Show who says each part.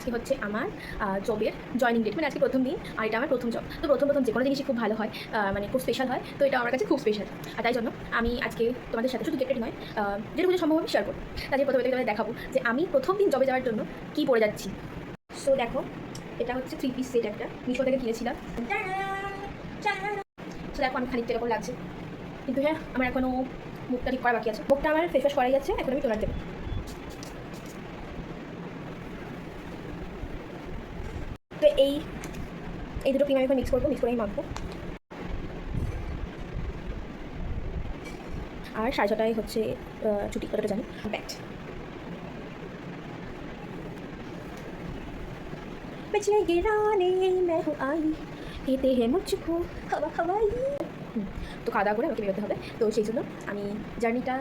Speaker 1: আজকে হচ্ছে আমার জবের জয়েনিং ডেট, মানে আজকে প্রথম দিন, আর এটা আমার প্রথম জব। তো প্রথম যে কোনো জিনিসই খুব ভালো হয়, মানে খুব স্পেশাল হয়। তো এটা আমার কাছে খুব স্পেশাল, আর তাই জন্য আমি আজকে তোমাদের সাথে শুধু গেটেড নয়, যেটুকু সম্ভব আমি শেয়ার করবো। তাদের প্রথমে তোমাদের দেখাবো যে আমি প্রথম দিন জবে যাওয়ার জন্য কী পরে যাচ্ছি। সো দেখো, এটা হচ্ছে 3 পিস সেট, একটা মিশো থেকে কিনেছিলাম। তো দেখো আমি খানিকটা এরকম লাগছে, কিন্তু হ্যাঁ আমার এখনও মুখটা ঠিক করা বাকি আছে। মুখটা আমার ফেস ওয়াশ করাই যাচ্ছে, এখন আমি টোনার দেবো। তো এই দুটো ক্রিম আমি এখন মিক্স করবো, মিক্স করে আমি মাখবো। আর 6:30টায় হচ্ছে ছুটি, কতটা জানি। ব্যাট बचने गिराने मैं हूँ आई कहते हैं मुझको हवा हवाई। তো খাওয়া দাওয়া করে আমাকে বেরোতে হবে, তো সেই জন্য আমি জার্নিটা